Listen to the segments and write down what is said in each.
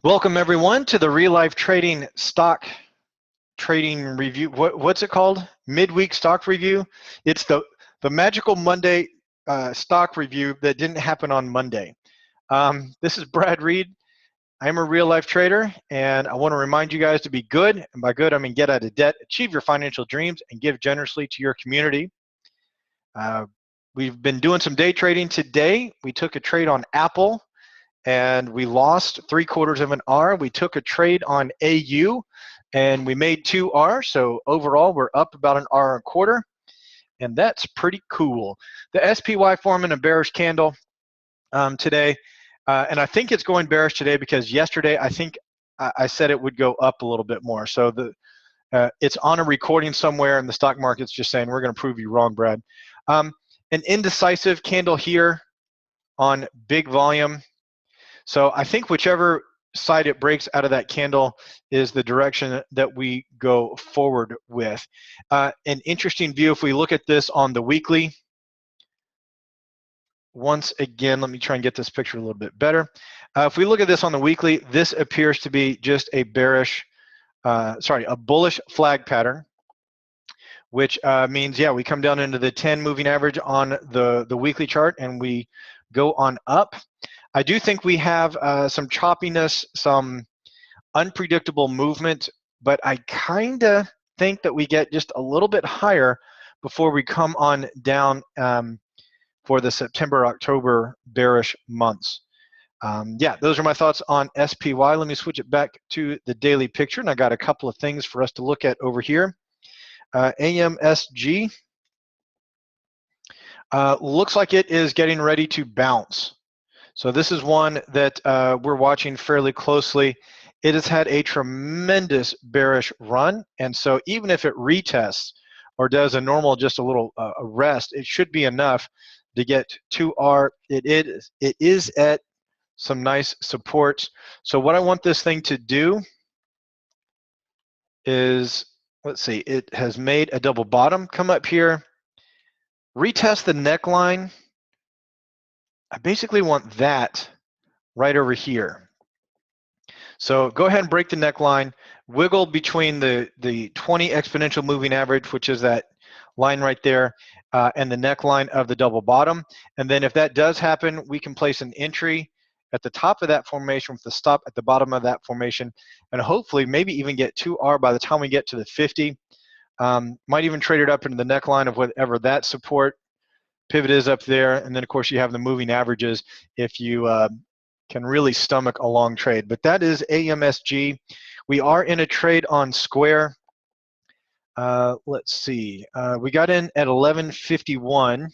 Welcome everyone to the Real Life Trading Stock Trading Review. What's it called? Midweek Stock Review. It's the magical Monday stock review that didn't happen on Monday. This is Brad Reed. I'm a real life trader, and I want to remind you guys to be good. And by good, I mean get out of debt, achieve your financial dreams, and give generously to your community. We've been doing some day trading today. We took a trade on Apple, and we lost 3/4 of an R. We took a trade on AU, and we made 2 R. So overall, we're up about an R1/4, and that's pretty cool. The SPY formed in a bearish candle today, and I think it's going bearish today because yesterday I think I said it would go up a little bit more. So it's on a recording somewhere, and the stock market's just saying we're going to prove you wrong, Brad. An indecisive candle here on big volume. So I think whichever side it breaks out of that candle is the direction that we go forward with. An interesting view, if we look at this on the weekly, once again, let me try and get this picture a little bit better. If we look at this on the weekly, this appears to be just a a bullish flag pattern, which means, yeah, we come down into the 10 moving average on the weekly chart and we go on up. I do think we have some choppiness, some unpredictable movement, but I kind of think that we get just a little bit higher before we come on down for the September-October bearish months. Yeah, those are my thoughts on SPY. Let me switch it back to the daily picture, and I got a couple of things for us to look at over here. AMSG looks like it is getting ready to bounce. So this is one that we're watching fairly closely. It has had a tremendous bearish run, and so even if it retests or does a normal, just a little rest, it should be enough to get to our, it is at some nice supports. So what I want this thing to do is, let's see, it has made a double bottom, come up here, retest the neckline. I basically want that right over here. So go ahead and break the neckline, wiggle between the 20 exponential moving average, which is that line right there, and the neckline of the double bottom. And then if that does happen, we can place an entry at the top of that formation with the stop at the bottom of that formation, and hopefully maybe even get 2R by the time we get to the 50. Might even trade it up into the neckline of whatever that support pivot is up there. And then of course you have the moving averages if you can really stomach a long trade. But that is AMSG. We are in a trade on Square. Let's see. We got in at 1151,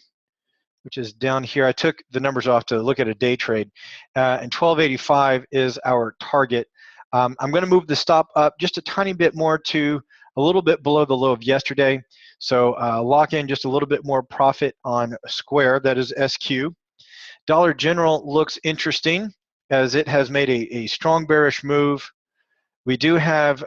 which is down here. I took the numbers off to look at a day trade. And 1285 is our target. I'm going to move the stop up just a tiny bit more to a little bit below the low of yesterday. So lock in just a little bit more profit on Square, that is SQ. Dollar General looks interesting as it has made a strong bearish move. We do have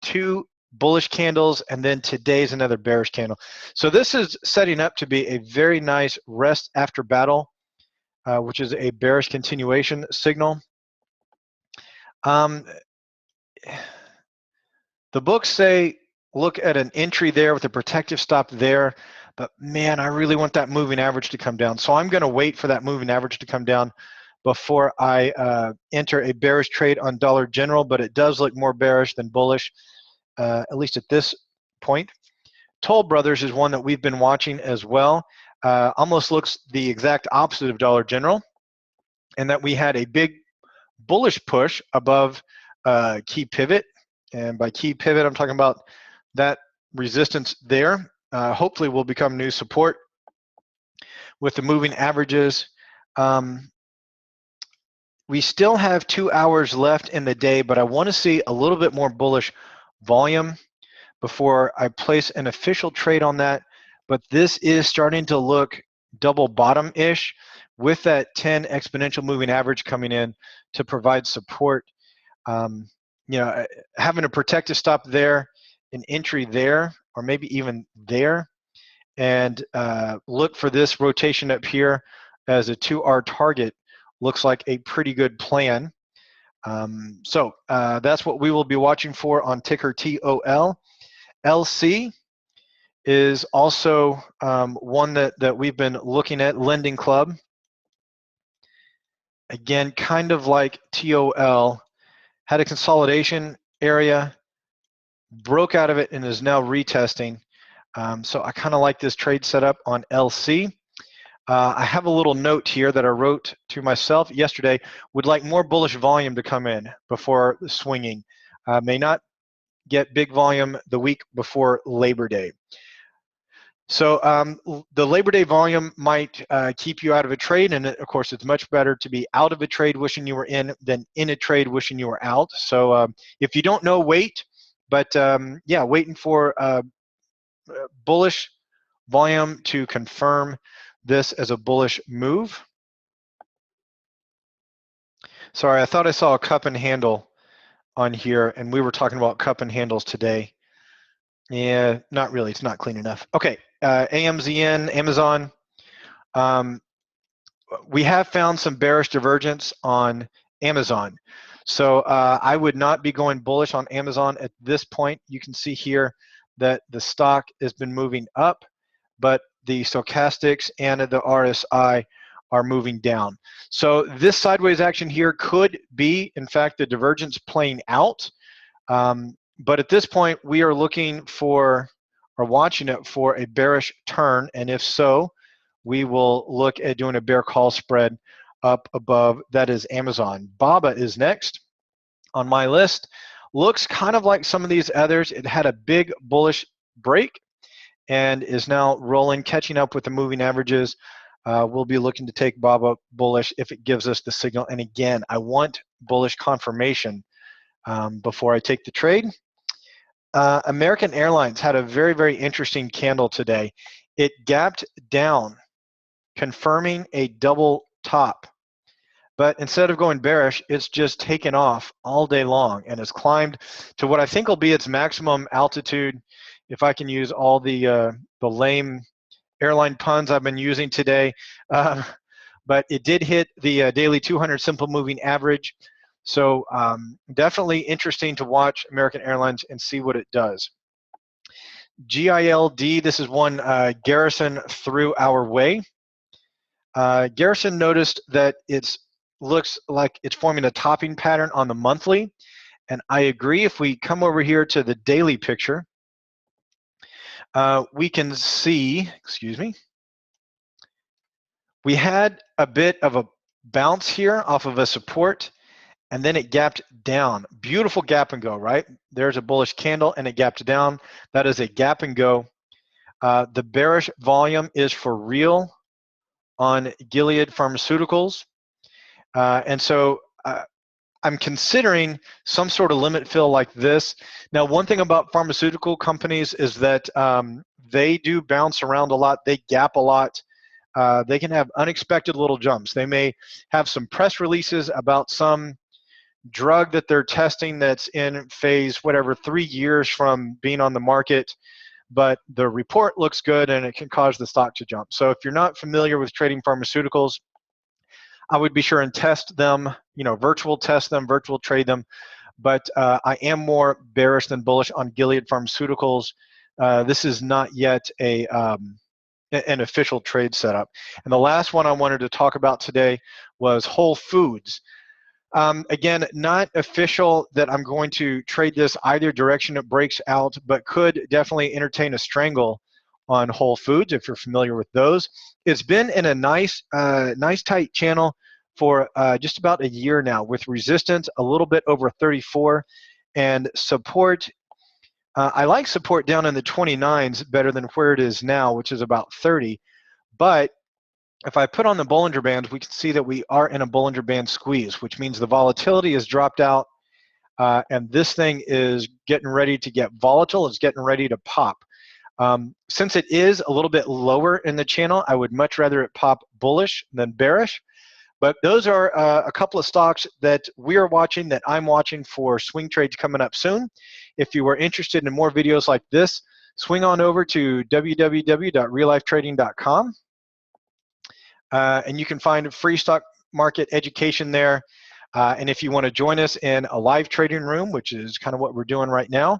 2 bullish candles, and then today's another bearish candle. So this is setting up to be a very nice rest after battle, which is a bearish continuation signal. The books say look at an entry there with a protective stop there, but man, I really want that moving average to come down. So I'm going to wait for that moving average to come down before I enter a bearish trade on Dollar General, but it does look more bearish than bullish, at least at this point. Toll Brothers is one that we've been watching as well. Almost looks the exact opposite of Dollar General, and that we had a big bullish push above key pivot. And by key pivot, I'm talking about that resistance there. Hopefully will become new support with the moving averages. We still have 2 hours left in the day, but I want to see a little bit more bullish volume before I place an official trade on that. But this is starting to look double bottom-ish with that 10 exponential moving average coming in to provide support. You know, having a protective stop there, an entry there, or maybe even there, and look for this rotation up here as a 2R target looks like a pretty good plan. So that's what we will be watching for on ticker TOL. LC is also one that we've been looking at, Lending Club. Again, kind of like TOL, had a consolidation area, broke out of it, and is now retesting. So I kind of like this trade setup on LC. I have a little note here that I wrote to myself yesterday. Would like more bullish volume to come in before swinging. May not get big volume the week before Labor Day. So the Labor Day volume might keep you out of a trade, and of course it's much better to be out of a trade wishing you were in than in a trade wishing you were out. So if you don't know, wait. But yeah, waiting for bullish volume to confirm this as a bullish move. Sorry, I thought I saw a cup and handle on here, and we were talking about cup and handles today. Yeah, not really. It's not clean enough. Okay, AMZN, Amazon. We have found some bearish divergence on Amazon. So I would not be going bullish on Amazon at this point. You can see here that the stock has been moving up, but the stochastics and the RSI are moving down. So this sideways action here could be, in fact, the divergence playing out. But at this point, we are looking for, or watching it for, a bearish turn. And if so, we will look at doing a bear call spread up above. That is Amazon. BABA is next on my list. Looks kind of like some of these others. It had a big bullish break and is now rolling, catching up with the moving averages. We'll be looking to take BABA bullish if it gives us the signal. And again, I want bullish confirmation before I take the trade. American Airlines had a very, very interesting candle today. It gapped down, confirming a double top. But instead of going bearish, it's just taken off all day long and has climbed to what I think will be its maximum altitude, if I can use all the lame airline puns I've been using today. But it did hit the daily 200 simple moving average. So definitely interesting to watch American Airlines and see what it does. GILD, this is one Garrison threw our way. Garrison noticed that it looks like it's forming a topping pattern on the monthly, and I agree. If we come over here to the daily picture, we can see, excuse me, we had a bit of a bounce here off of a support, and then it gapped down. Beautiful gap and go, right? There's a bullish candle and it gapped down. That is a gap and go. The bearish volume is for real on Gilead Pharmaceuticals. And so I'm considering some sort of limit fill like this. Now, one thing about pharmaceutical companies is that they do bounce around a lot. They gap a lot. They can have unexpected little jumps. They may have some press releases about some drug that they're testing that's in phase, whatever, 3 years from being on the market, but the report looks good and it can cause the stock to jump. So if you're not familiar with trading pharmaceuticals, I would be sure and test them, virtual test them, virtual trade them. But I am more bearish than bullish on Gilead Pharmaceuticals. This is not yet an official trade setup. And the last one I wanted to talk about today was Whole Foods. Again, not official that I'm going to trade this either direction it breaks out, but could definitely entertain a strangle on Whole Foods if you're familiar with those. It's been in a nice tight channel for just about a year now, with resistance a little bit over 34 and support. I like support down in the 29s better than where it is now, which is about 30. But if I put on the Bollinger Bands, we can see that we are in a Bollinger Band squeeze, which means the volatility has dropped out, and this thing is getting ready to get volatile. It's getting ready to pop. Since it is a little bit lower in the channel, I would much rather it pop bullish than bearish. But those are a couple of stocks that we are watching, that I'm watching for swing trades coming up soon. If you are interested in more videos like this, swing on over to www.reallifetrading.com. And you can find free stock market education there. And if you want to join us in a live trading room, which is kind of what we're doing right now,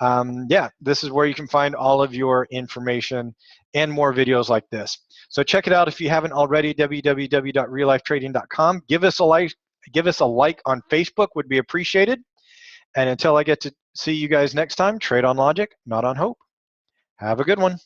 yeah, this is where you can find all of your information and more videos like this. So check it out if you haven't already, www.reallifetrading.com. Give us a like on Facebook, would be appreciated. And until I get to see you guys next time, trade on logic, not on hope. Have a good one.